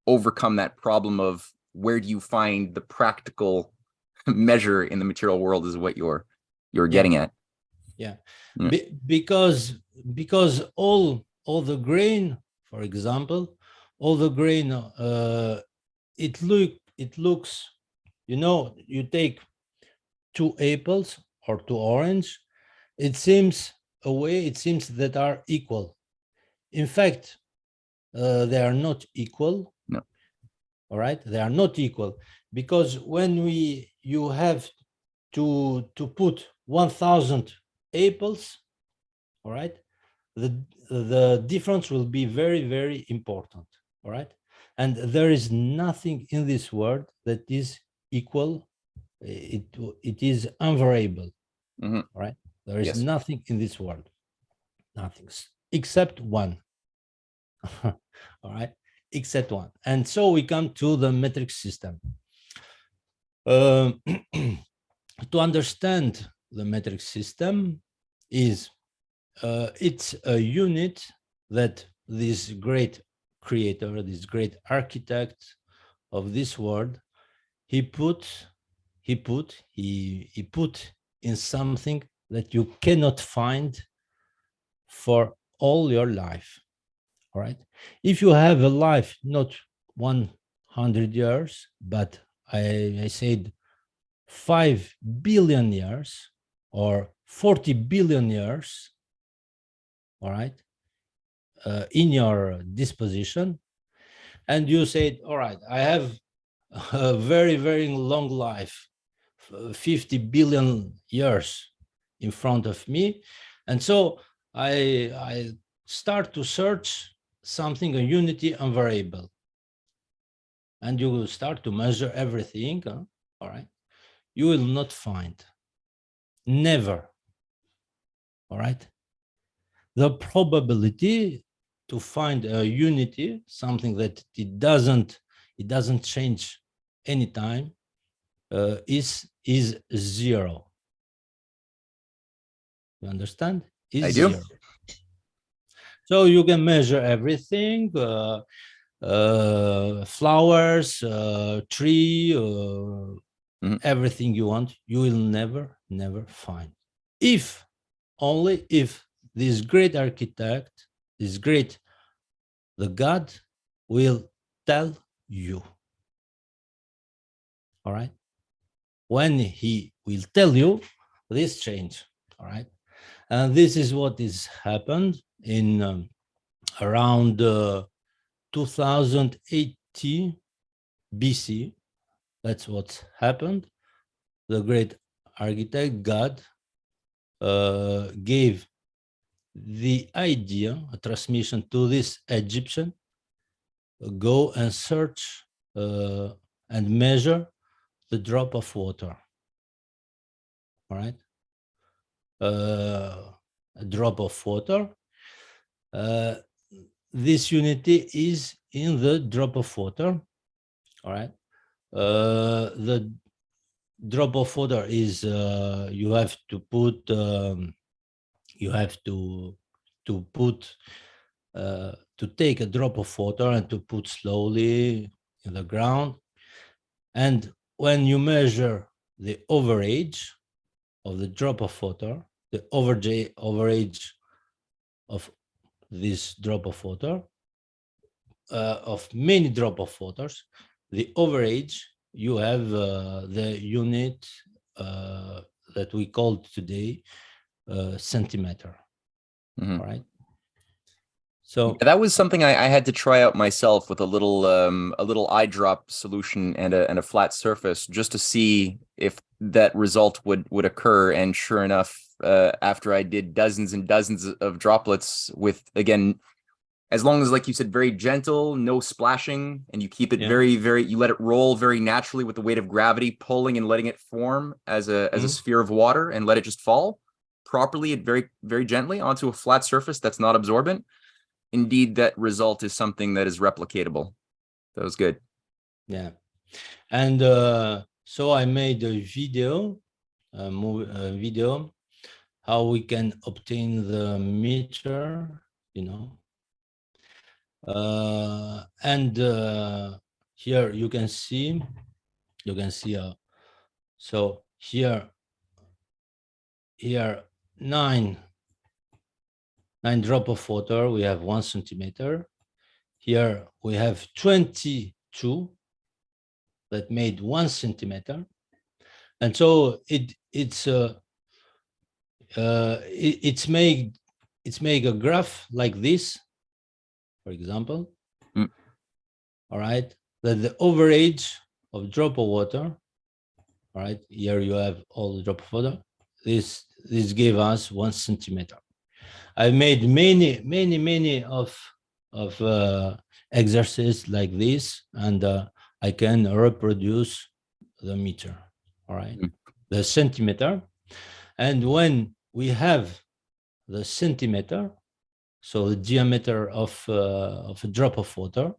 overcome that problem of where do you find the practical measure in the material world is what you're getting at. yeah. Mm. Because all the grain, for example, all the grain, it looks, you take two apples or two orange, it seems that are equal. In fact, they are not equal. No. All right, they are not equal, because when you have to put 1000 apples, all right, the difference will be very, very important, all right. And there is nothing in this world that is equal. It is unvariable, Mm-hmm. all right. There is Yes. nothing in this world, nothing except one. All right, except one. And so we come to the metric system. To understand the metric system is it's a unit that this great creator, this great architect of this world, he put in something that you cannot find for all your life. All right. If you have a life not 100 years, but I said 5 billion years or 40 billion years, all right, in your disposition, and you said, all right, I have a very, very long life, 50 billion years in front of me. And so I start to search something, a unity and variable. And you will start to measure everything, all right? You will not find, never, all right? The probability to find a unity, something that it doesn't change anytime, is zero. You understand? I Is do. zero. So you can measure everything, flowers, tree, everything you want. You will never find. If, only if this great architect, the God will tell you. All right? When he will tell you, this change. All right? And this is what is happened in around 2080 BC. That's what's happened. The great architect, God, gave the idea, a transmission to this Egyptian, go and search and measure the drop of water. All right? A drop of water. This unity is in the drop of water. All right. The drop of water is you have to put to take a drop of water and to put slowly in the ground. And when you measure the overage of the drop of water, the overage of this drop of water, of many drop of waters, the overage, you have the unit that we call today centimeter. All right. So yeah, that was something I had to try out myself with a little eye drop solution and a flat surface just to see if that result would occur. And sure enough, after I did dozens and dozens of droplets with, again, as long as, like you said, very gentle, no splashing, and you keep it you let it roll very naturally with the weight of gravity pulling and letting it form as a sphere of water and let it just fall properly and very, very gently onto a flat surface that's not absorbent. Indeed, that result is something that is replicatable. That was good. Yeah. And so I made a video, how we can obtain the meter, you know. And here you can see, so here nine drop of water, we have 1 centimeter. Here we have 22 that made 1 centimeter. And so it's make a graph like this, for example. All right, that the overage of drop of water, all right, here you have all the drop of water, this gave us 1 centimeter. I made many of exercises like this, and I can reproduce the meter, all right, the centimeter. And when we have the centimeter, so the diameter of a drop of water,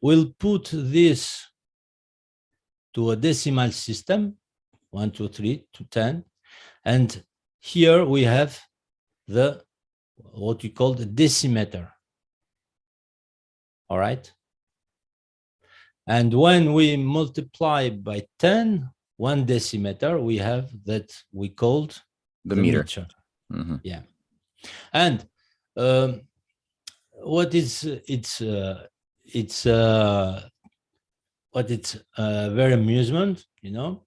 we'll put this to a decimal system, 1, 2, 3 to 10. And here we have the what we call the decimeter. All right. And when we multiply by 10, 1 decimeter, we have that we called The meter. Mm-hmm. Yeah. And what is very amusement, you know,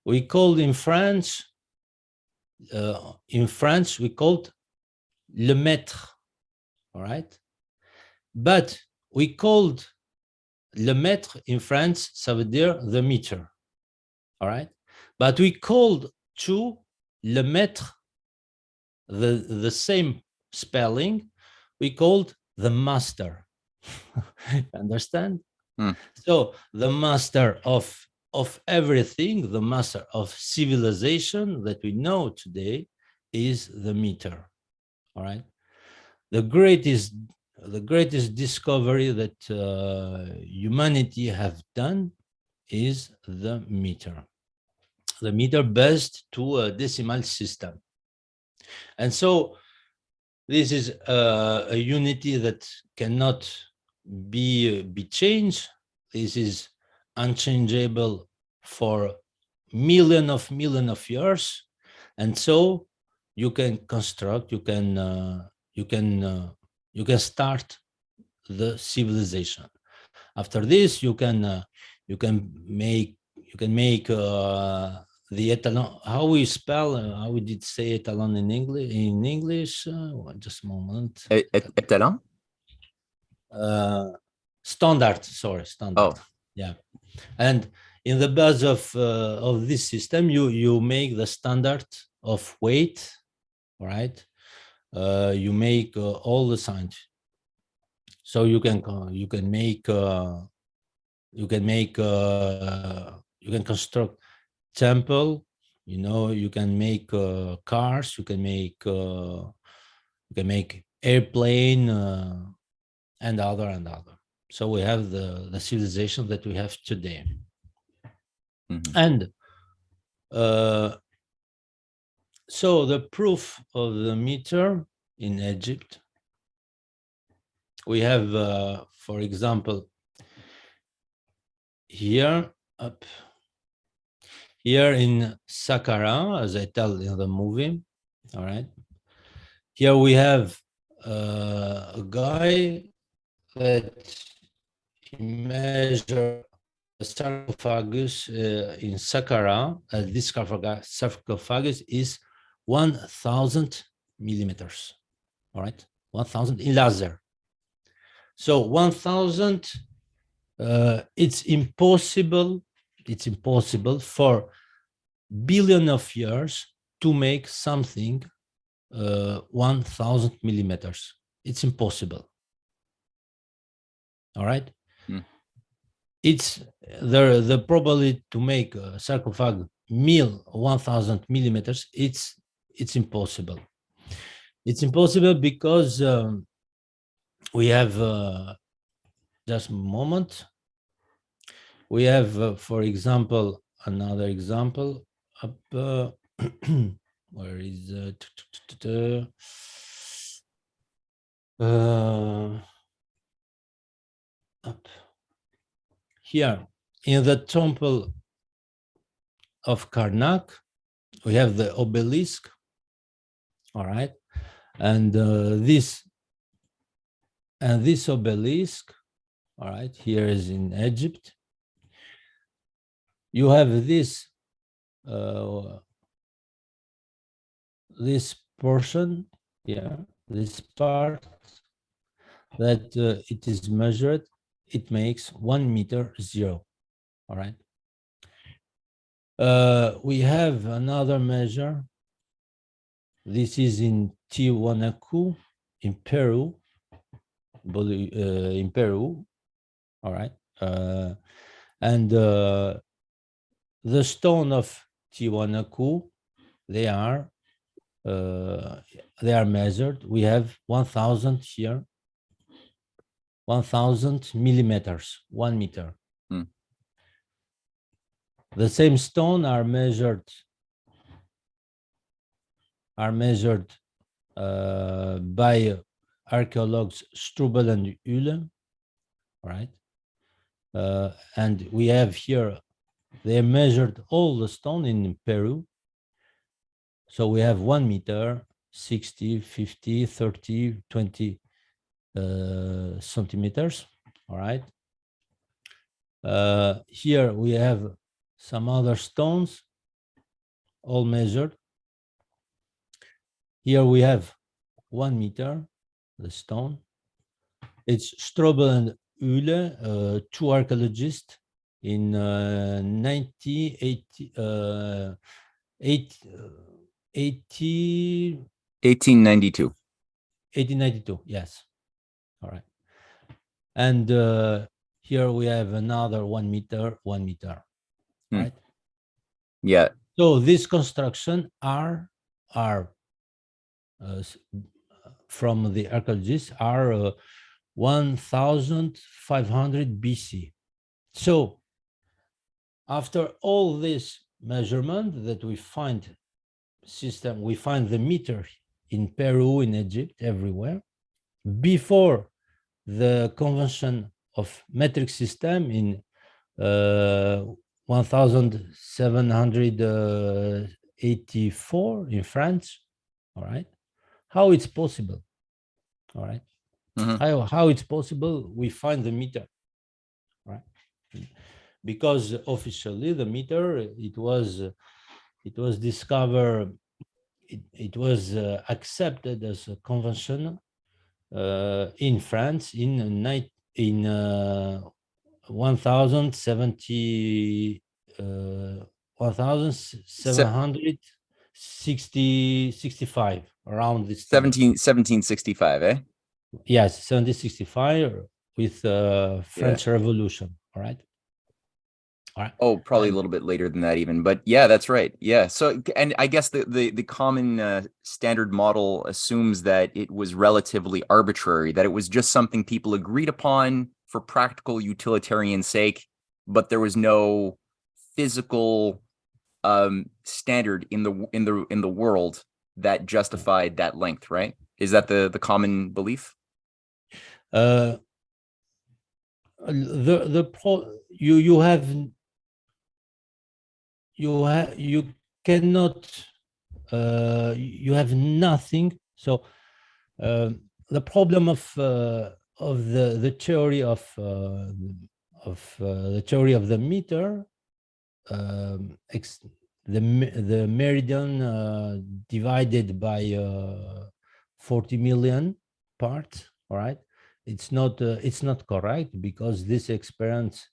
we called in France we called le mètre, all right, but we called le mètre in France, ça veut dire the meter, all right, but we called to le mètre the same spelling, we called the master. Understand? So the master of everything, the master of civilization that we know today is the meter. All right. The greatest discovery that humanity have done is the meter. The meter based to a decimal system. And so this is a unity that cannot be changed. This is unchangeable for millions of years, and so you can construct, you can start the civilization. After this, you can make the etalon. How we spell? How we did say etalon in English? In English, just a moment. Etalon. Standard. Sorry, standard. Oh, yeah. And in the base of this system, you make the standard of weight, right? You make all the signs. So you can construct temple, you know, you can make cars, you can make airplane and other. So we have the civilization that we have today. Mm-hmm. And so the proof of the meter in Egypt, we have, for example, here in Saqqara, as I tell in the movie, all right. Here we have a guy that measure the sarcophagus in Saqqara. This sarcophagus is 1,000 millimeters. All right, 1,000 in laser. So 1,000. It's impossible for billion of years to make something 1,000 millimeters. It's impossible. All right. It's the probability to make a sarcophagus 1,000 millimeters. It's impossible. It's impossible because we have just a moment. We have, for example, another example up. Where is up here in the temple of Karnak? We have the obelisk. All right, and this obelisk. All right, here is in Egypt. You have this this portion here, this part that it is measured. It makes 1 meter 0. All right. We have another measure. This is in Tiwanaku, in Peru. In Peru. All right. And the stone of Tiwanaku, they are measured. We have 1,000 here, 1,000 millimeters, 1 meter. The same stone are measured by archaeologues Strubel and Uhle, right? And we have here, they measured all the stone in Peru. So we have 1 meter, 60, 50, 30, 20 centimeters, all right? Here we have some other stones, all measured. Here we have 1 meter, the stone. It's Strobel and Uhle, two archaeologists in 1980, 1892. 1892, yes. All right. And here we have another 1 meter, 1 meter, right? Yeah. So this construction are from the archaeologists are 1500 BC. So after all this measurement that we find the meter in Peru, in Egypt, everywhere, before the convention of metric system in 1784 in France, all right? How it's possible, all right? How it's possible we find the meter, right? Because officially the meter, it was discovered, it was accepted as a convention in France in 1765, around this time. 1765, eh? Yes, 1765 with French Revolution, all right? All right. Oh, probably a little bit later than that even, but yeah, that's right. Yeah. So, and I guess the common standard model assumes that it was relatively arbitrary, that it was just something people agreed upon for practical utilitarian sake, but there was no physical standard in the world that justified that length, right? Is that the common belief? You cannot, you have nothing. So the problem of the theory of the theory of the meter, the meridian divided by 40 million parts, all right? It's not correct, because this experience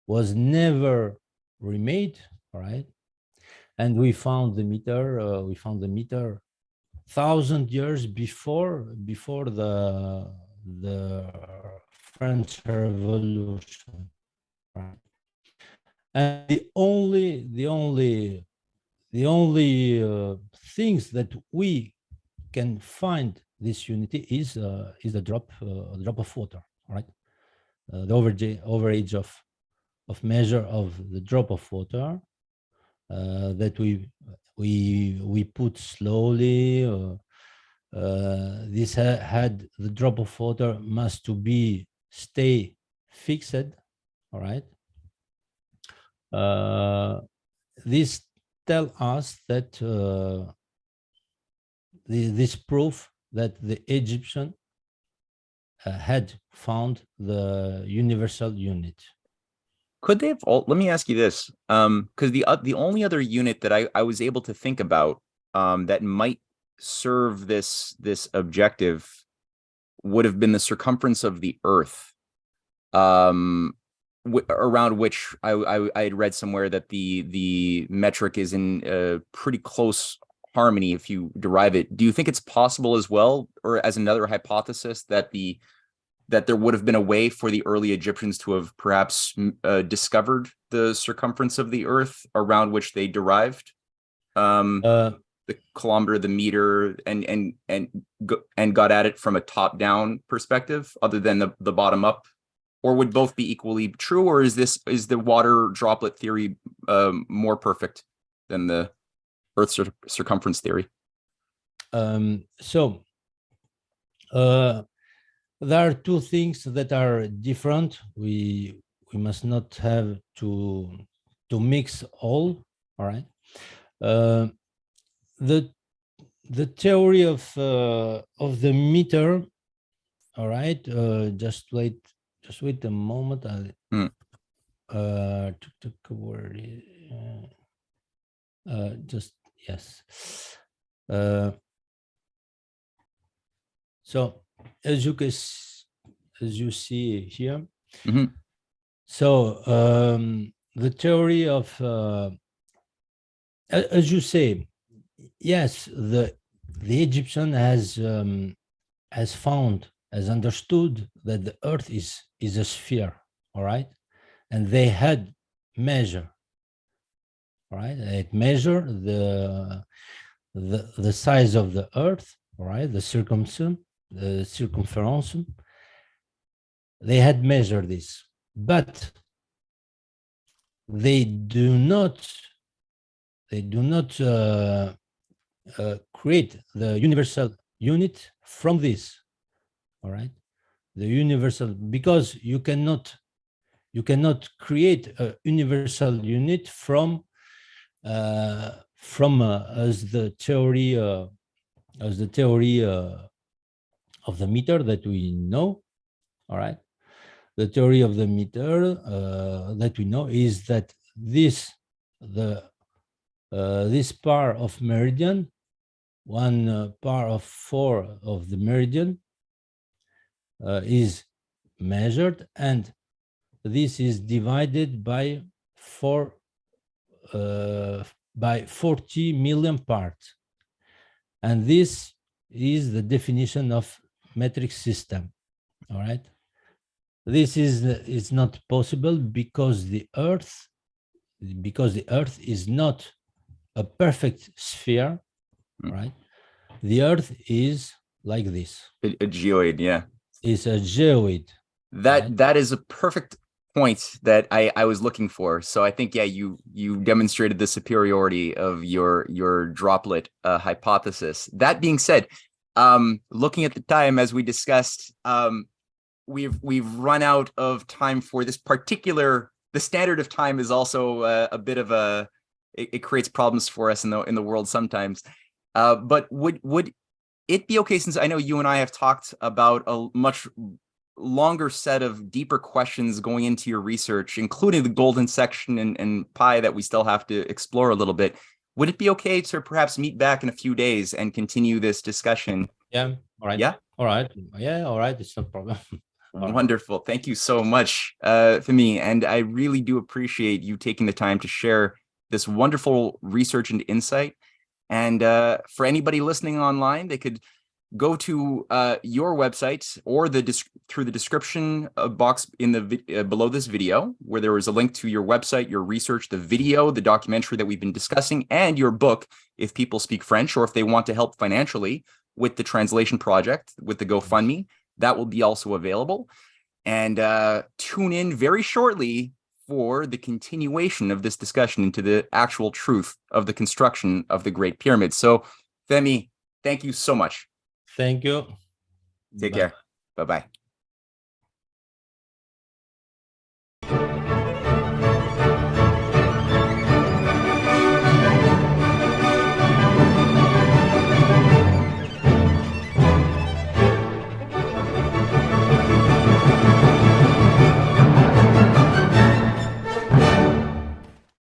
was never remade, all right? And we found the meter 1,000 years before the French Revolution, right? And the only things that we can find this unity is the drop of water, right? The overage of measure of the drop of water that we put slowly. This had the drop of water must to be stay fixed, all right? This tell us that this proof that the Egyptian had found the universal unit. Could they have let me ask you this, because the only other unit that I was able to think about that might serve this objective would have been the circumference of the Earth, around which I had read somewhere that the metric is in pretty close harmony if you derive it. Do you think it's possible as well, or as another hypothesis, that there would have been a way for the early Egyptians to have perhaps discovered the circumference of the Earth around which they derived the kilometer, the meter, and got at it from a top-down perspective, other than the bottom-up or would both be equally true, or is the water droplet theory more perfect than the Earth's circumference theory? So there are two things that are different. We must not have to mix all right. The theory of the meter, all right. Just wait a moment. Just yes. So as you see here, so the theory of as you say, yes, the Egyptian has understood that the Earth is a sphere, all right, and they had measure, all right, they measure the size of the Earth, all right, the circumference. They had measured this, but they do not create the universal unit from this, all right, the universal, because you cannot create a universal unit from as the theory of the meter that we know, all right. The theory of the meter that we know is that this part of meridian, one part of 4 of the meridian is measured, and this is divided by 40 million parts, and this is the definition of metric system, all right. This is not possible because the Earth is not a perfect sphere, right? The Earth is like this. A geoid, yeah. It's a geoid. That is a perfect point that I was looking for. So I think, yeah, you demonstrated the superiority of your droplet hypothesis. That being said, looking at the time, as we discussed, we've run out of time for this particular. The standard of time is also a bit of a. It creates problems for us in the world sometimes. But would it be okay, since I know you and I have talked about a much longer set of deeper questions going into your research, including the golden section and pi that we still have to explore a little bit. Would it be okay to perhaps meet back in a few days and continue this discussion? Yeah. All right. Yeah. All right. Yeah. All right. It's no problem. Wonderful. Thank you so much, Fehmi. And I really do appreciate you taking the time to share this wonderful research and insight. And for anybody listening online, they could go to your website or through the description box in the below this video, where there is a link to your website, your research, the video, the documentary that we've been discussing, and your book, if people speak French, or if they want to help financially with the translation project, with the GoFundMe, that will be also available. And tune in very shortly for the continuation of this discussion into the actual truth of the construction of the Great Pyramid. So, Fehmi, thank you so much. Thank you. Take care. Bye-bye.